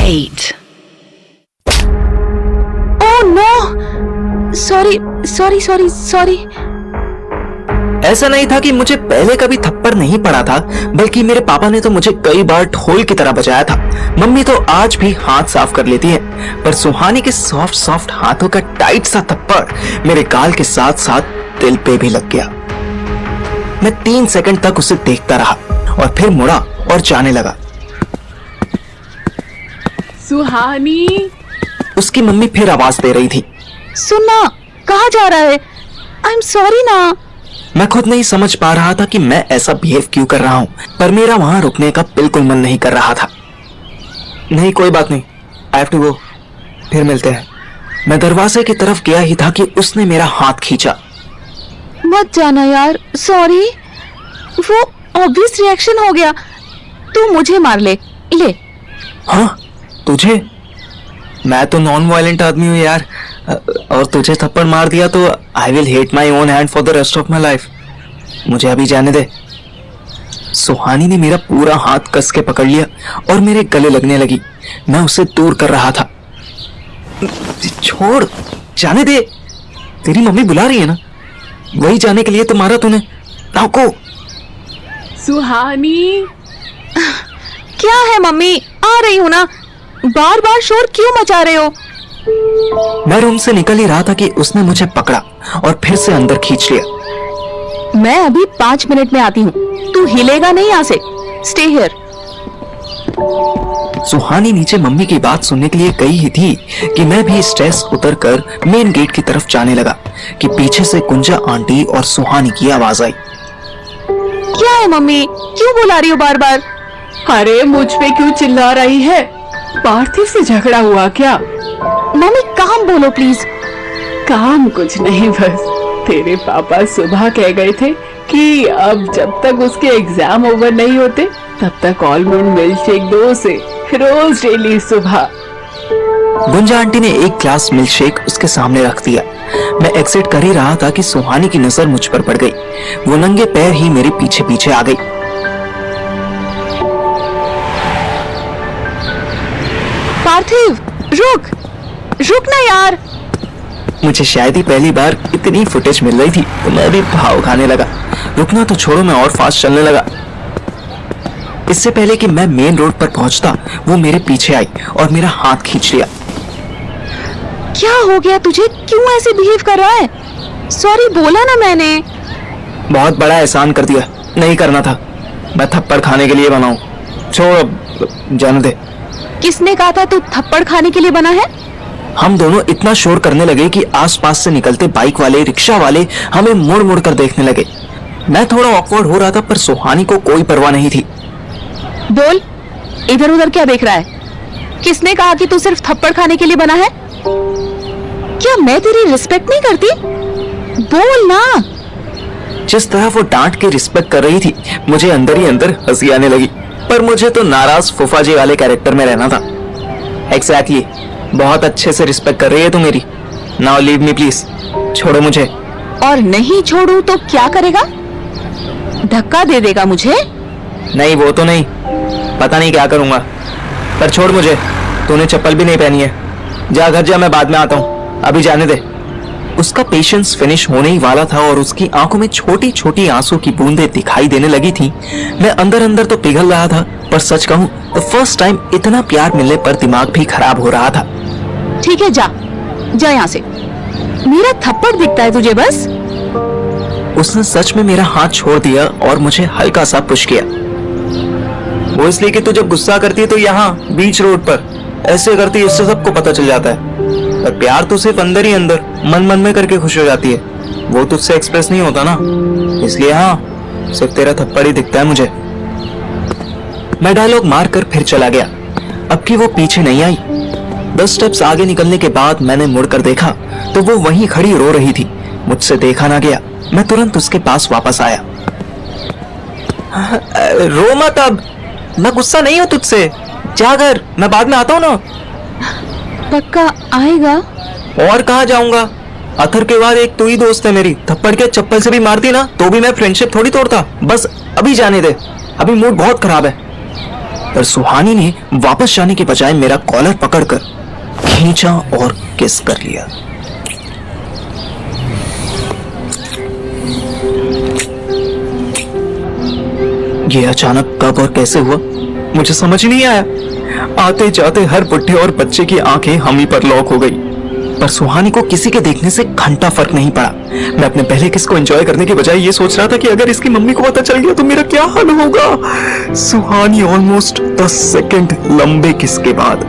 8. Oh no! Sorry. ऐसा नहीं था कि मुझे पहले कभी थप्पड़ नहीं पड़ा था, बल्कि मेरे पापा ने तो मुझे कई बार ढोल की तरह बजाया था। मम्मी तो आज भी हाथ साफ कर लेती है, पर सुहानी के सॉफ्ट हाथों का टाइट सा थप्पड़ मेरे गाल के साथ साथ दिल पे भी लग गया। मैं 3 सेकंड तक उसे देखता रहा और फिर मुड़ा और जाने लगा। सुहानी, उसकी मम्मी फिर आवाज दे रही थी। सुनना, कहाँ जा रहा है? आई एम सॉरी ना। मैं खुद नहीं समझ पा रहा था कि मैं ऐसा बिहेव क्यों कर रहा हूँ, पर मेरा वहां रुकने का बिल्कुल मन नहीं कर रहा था। नहीं, कोई बात नहीं, आई हैव टू गो, फिर मिलते हैं। मैं दरवाजे की तरफ गया ही था कि उसने मेरा हाथ खींचा। मत जाना यार, सॉरी। वो ऑब्वियस रिएक्शन हो गया। तू मुझे मार ले। हाँ, तुझे? मैं तो नॉन वायलेंट आदमी हूँ यार, और तुझे थप्पड़ मार दिया तो I will hate my own hand for the rest of my life. मुझे अभी जाने दे। सुहानी ने मेरा पूरा हाथ कस के पकड़ लिया और मेरे गले लगने लगी। मैं उसे दूर कर रहा था। छोड़, जाने दे। तेरी मम्मी बुला रही है ना, वही जाने के लिए तो मारा तूने। नाको। सुहानी, क्या है मम्मी? आ रही हूँ ना। बार बार शोर क्यों मचा रहे हो? मैं रूम से निकल ही रहा था कि उसने मुझे पकड़ा और फिर से अंदर खींच लिया। मैं अभी 5 मिनट में आती हूँ, तू हिलेगा नहीं यहाँ से। Stay here. सुहानी नीचे मम्मी की बात सुनने के लिए गई ही थी कि मैं भी स्टेप्स उतरकर मेन गेट की तरफ जाने लगा कि पीछे से कुंजा आंटी और सुहानी की आवाज आई। क्या है मम्मी, क्यों बुला रही हो बार बार? अरे मुझ पे क्यों चिल्ला रही है? पार्थिव से झगड़ा हुआ क्या? मम्मी काम बोलो प्लीज। काम कुछ नहीं, बस तेरे पापा सुबह कह गए थे कि अब जब तक उसके एग्जाम ओवर नहीं होते तब तक ऑलमंड मिल्क शेक दो उसे, रोज डेली सुबह। गुंजा आंटी ने एक ग्लास मिल्क शेक उसके सामने रख दिया। मैं एग्जिट कर ही रहा था कि सुहानी की नजर मुझ पर पड़ गई। वो नंगे पैर ही मेरे पीछे पीछे आ गई। पार्थिव, रुक ना यार। मुझे शायद ही पहली बार इतनी फुटेज मिल रही थी तो मैं भी भाव खाने लगा। रुकना तो छोड़ो, मैं और फास्ट चलने लगा। इससे पहले कि मैं मेन रोड पर पहुंचता, वो मेरे पीछे आई और मेरा हाथ खींच लिया। क्या हो गया तुझे? क्यों ऐसे बिहेव कर रहा है? सॉरी बोला ना मैंने। बहुत बड़ा एहसान कर दिया, नहीं करना था। मैं थप्पड़ खाने के लिए बना हूं। छोड़, जाने दे। किसने कहा था तू थप्पड़ खाने के लिए बना है? हम दोनों इतना शोर करने लगे कि आसपास से निकलते बाइक वाले, रिक्शा वाले हमें मुड़ मुड़ कर देखने लगे। मैं थोड़ा ऑकवर्ड हो रहा था, पर सुहानी को कोई परवाह नहीं थी। बोल, इधर उधर क्या देख रहा है? किसने कहा कि तू सिर्फ थप्पड़ खाने के लिए बना है? क्या मैं तेरी रिस्पेक्ट नहीं करती? बोल ना। जिस तरह वो डांट के रिस्पेक्ट कर रही थी, मुझे अंदर ही अंदर हंसी आने लगी। पर मुझे तो नाराज फूफा जी वाले कैरेक्टर में रहना था। एग्जैक्टली, बहुत अच्छे से रिस्पेक्ट कर रही है तू मेरी। नाउ लीव मी प्लीज, छोड़ो मुझे। और नहीं छोड़ू तो क्या करेगा? धक्का दे देगा मुझे? नहीं, वो तो नहीं, पता नहीं क्या करूंगा, पर छोड़ मुझे। तूने चप्पल भी नहीं पहनी है। जा घर जा, मैं बाद में आता हूँ, अभी जाने दे। उसका पेशेंस फिनिश होने ही वाला था और उसकी आंखों में छोटी छोटी आंसू की बूंदें दिखाई देने लगी थी। मैं अंदर अंदर तो पिघल रहा था, पर सच कहूं तो फर्स्ट टाइम इतना प्यार मिलने पर दिमाग भी खराब हो रहा था। ठीक है, जा यहाँ से। मेरा थप्पड़ दिखता है तुझे बस? उसने सच में मेरा हाथ छोड़ दिया और मुझे हल्का सा पुश किया। वो इसलिए कि तू जब गुस्सा करती है तो यहाँ बीच रोड पर ऐसे करती है, इससे सबको पता चल जाता है। पर प्यार तो सिर्फ अंदर ही अंदर, मन मन में करके खुश हो जाती है। वो तुझसे एक्सप्रेस नहीं होता ना, इसलिए हाँ, सिर्फ तेरा थप्पड़ ही दिखता है मुझे। मैं डायलॉग मार कर फिर चला गया। अब की वो पीछे नहीं आई। 10 स्टेप्स आगे निकलने के बाद मैंने मुड़कर देखा तो वो वहीं खड़ी रो रही थी। मुझसे देखा ना गया। मैं तुरंत उसके पास वापस आया। रो मत, अब मैं गुस्सा नहीं हूं तुझसे। जा घर, मैं बाद में आता हूं ना। पक्का आएगा? और कहाँ जाऊंगा? अथर के बाद एक तू ही दोस्त है मेरी। थप्पड़ के चप्पल से भी मारती ना तो भी मैं फ्रेंडशिप थोड़ी तोड़ता। बस अभी जाने दे, अभी मूड बहुत खराब है। पर सुहानी ने वापस जाने के बजाय मेरा कॉलर पकड़कर खींचा और किस कर लिया। ये अचानक कब और कैसे हुआ मुझे समझ नहीं आया। आते जाते हर बुढ़े और बच्चे की आंखें हम ही पर लॉक हो गई, पर सुहानी को किसी के देखने से घंटा फर्क नहीं पड़ा। मैं अपने पहले किस को एंजॉय करने के बजाय ये सोच रहा था कि अगर इसकी मम्मी को पता चल गया तो मेरा क्या हाल होगा। सुहानी ऑलमोस्ट 10 सेकंड लंबे किस के बाद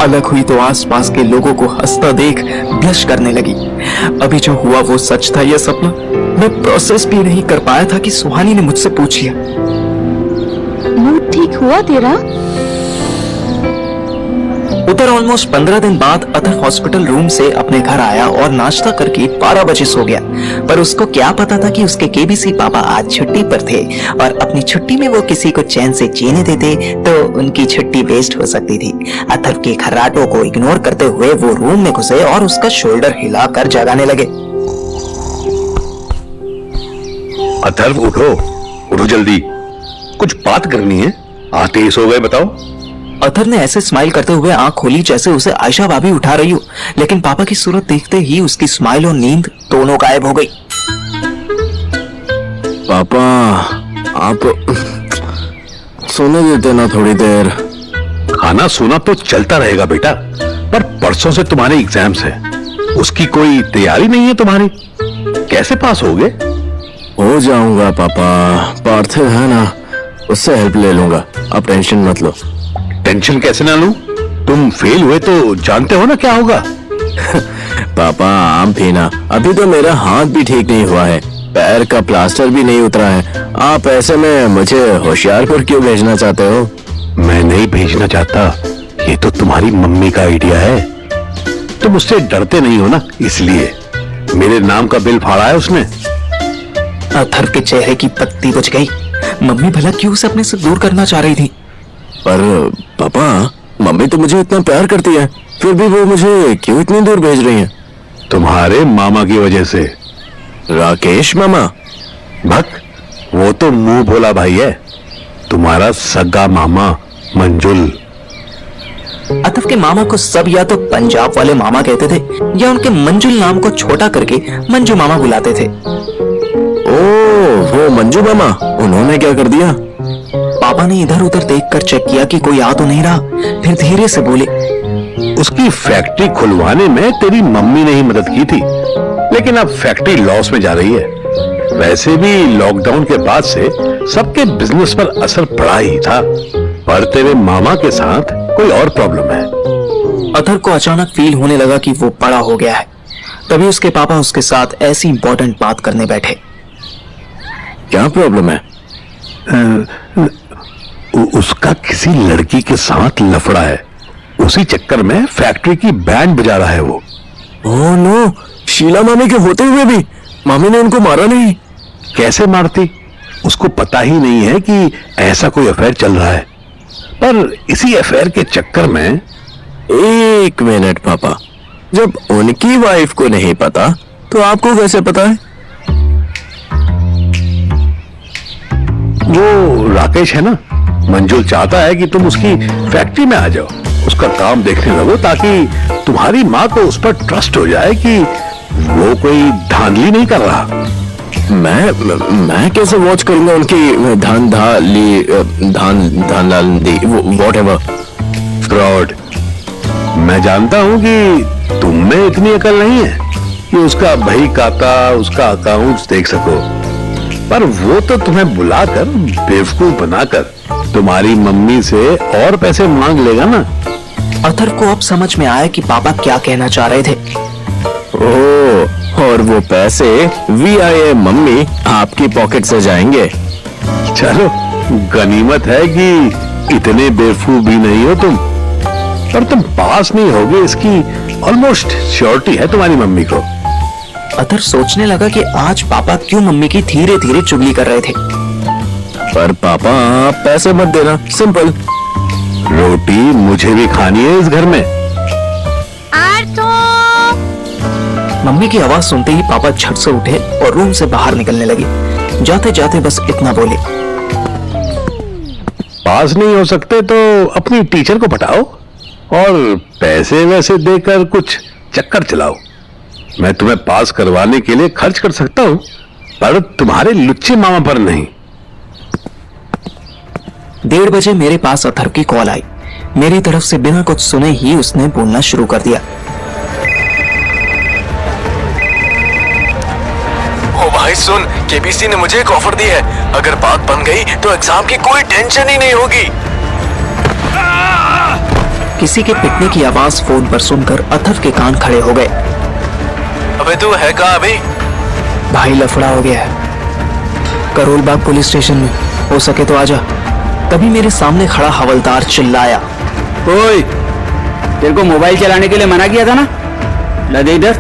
अलग हुई तो आसपास के लोगों को हंसता देख ब्लश करने लगी। अभी जो हुआ वो सच था या सपना, मैं प्रोसेस भी नहीं कर पाया था कि सुहानी ने मुझसे पूछ लिया, मूड ठीक हुआ तेरा? उधर ऑलमोस्ट 15 दिन बाद अतर हॉस्पिटल रूम से अपने घर आया और नाश्ता करके 12 बजे सो गया। पर उसको क्या पता था कि उसके केबीसी पापा आज छुट्टी पर थे और अपनी छुट्टी में वो किसी को चैन से जीने देते तो उनकी छुट्टी वेस्ट हो सकती थी। अथर्व के खर्राटों को इग्नोर करते हुए वो रूम में घुसे और उसका शोल्डर हिलाकर जगाने लगे। अथर्व उठो, उठो जल्दी, कुछ बात करनी है। आते ही सो गए बताओ। अथर्व ने ऐसे स्माइल करते हुए आंख खोली जैसे उसे आयशा भाभी उठा रही हो, लेकिन पापा की सूरत देखते ही उसकी स्माइल और नींद दोनों गायब हो गई। पापा आप सोने देते ना थोड़ी देर। खाना सोना तो चलता रहेगा बेटा, पर परसों से तुम्हारे एग्जाम्स है, उसकी कोई तैयारी नहीं है तुम्हारी, कैसे पास होगे? हो जाऊंगा पापा, पार्थिव है ना, उससे हेल्प ले लूंगा, आप टेंशन मत लो। टेंशन कैसे ना लूं? तुम फेल हुए तो जानते हो ना क्या होगा। पापा आप भी ना, अभी तो मेरा हाथ भी ठीक नहीं हुआ है, पैर का प्लास्टर भी नहीं उतरा है, आप ऐसे में मुझे होशियारपुर क्यों भेजना चाहते हो? मैं नहीं भेजना चाहता, ये तो तुम्हारी मम्मी का आइडिया है। तुम उससे डरते नहीं हो ना, इसलिए मेरे नाम का बिल फाड़ा है उसने। अथर्व के चेहरे की पत्ती बुझ गई। मम्मी भला क्यों उसे अपने से दूर करना चाह रही थी? पर पापा मम्मी तो मुझे इतना प्यार करती है, फिर भी वो मुझे क्यों इतनी दूर भेज रही है? तुम्हारे मामा की वजह से। राकेश मामा? भक, वो तो मुंह भोला भाई है, तुम्हारा सगा मामा मंजुल। अथर्व के मामा को सब या तो पंजाब वाले मामा कहते थे या उनके मंजुल नाम को छोटा करके मंजू मामा बुलाते थे। ओह वो मंजू मामा, उन्होंने क्या कर दिया? पापा ने इधर उधर देखकर चेक किया कि कोई आ तो नहीं रहा, फिर धीरे से बोले, उसकी फैक्ट्री खुलवाने में तेरी मम्मी ने ही मदद की थी, लेकिन अब फैक्ट्री लॉस में जा रही है। वैसे भी लॉकडाउन के बाद से सबके बिजनेस पर असर पड़ा ही था, पर तेरे मामा के साथ कोई और प्रॉब्लम है। अथर्व को अचानक फील होने लगा कि वो बड़ा हो गया है। तभी उसके पापा उसके साथ ऐसी इंपॉर्टेंट बात करने बैठे। क्या प्रॉब्लम है? उसका किसी लड़की के साथ लफड़ा है, उसी चक्कर में फैक्ट्री की बैंड बजा रहा है वो। ओह नो, शीला मामी के होते हुए भी मामी ने उनको मारा नहीं? कैसे मारती, उसको पता ही नहीं है कि ऐसा कोई अफेयर चल रहा है, पर इसी अफेयर के चक्कर में। एक मिनट पापा, जब उनकी वाइफ को नहीं पता तो आपको कैसे पता है? वो राकेश है ना, मंजुल चाहता है कि तुम उसकी फैक्ट्री में आ जाओ, उसका काम देखने लगो, ताकि तुम्हारी माँ को उस पर ट्रस्ट हो जाए कि वो कोई धांधली नहीं कर रहा। मैं कैसे वॉच करूंगा उनकी धांधली व्हाटएवर। फ्रॉड। मैं जानता हूं कि तुम में इतनी अकल नहीं है कि उसका बही खाता, उसका अकाउंट्स देख सको, पर वो तो तुम्हें बुलाकर बेवकूफ बनाकर तुम्हारी मम्मी से और पैसे मांग लेगा ना। अथर्व को अब समझ में आया कि पापा क्या कहना चाह रहे थे। ओह, और वो पैसे वीआईए मम्मी आपकी पॉकेट से जाएंगे। चलो, गनीमत है कि इतने बेवकूफ भी नहीं हो तुम, पर तुम पास नहीं होगे इसकी ऑलमोस्ट श्योरिटी है तुम्हारी मम्मी को। अथर्व सोचने लगा कि आज पापा क्यों मम्मी की धीरे धीरे चुगली कर रहे थे। पर पापा आप पैसे मत देना, सिंपल। रोटी मुझे भी खानी है इस घर में। मम्मी की आवाज सुनते ही पापा झट से उठे और रूम से बाहर निकलने लगे। जाते जाते बस इतना बोले, पास नहीं हो सकते तो अपनी टीचर को पटाओ और पैसे वैसे देकर कुछ चक्कर चलाओ। मैं तुम्हें पास करवाने के लिए खर्च कर सकता हूं, पर तुम्हारे लुच्चे मामा पर नहीं। 1:30 बजे मेरे पास अथर्व की कॉल आई। मेरी तरफ से बिना कुछ सुने ही उसने बोलना शुरू कर दिया। ओ भाई सुन, केबीसी ने मुझे एक ऑफर दी है। अगर बात बन गई तो एग्जाम की कोई टेंशन ही नहीं होगी। किसी के पिटने की आवाज फोन पर सुनकर अथर्व के कान खड़े हो गए। अबे तू है कहाँ अभी? भाई लफड़ा हो गया है करोल बाग पुलिस स्टेशन में, हो सके तो आजा। तभी मेरे सामने खड़ा हवलदार चिल्लाया, ओए, तेरे को मोबाइल चलाने के लिए मना किया था ना, ला दे इधर।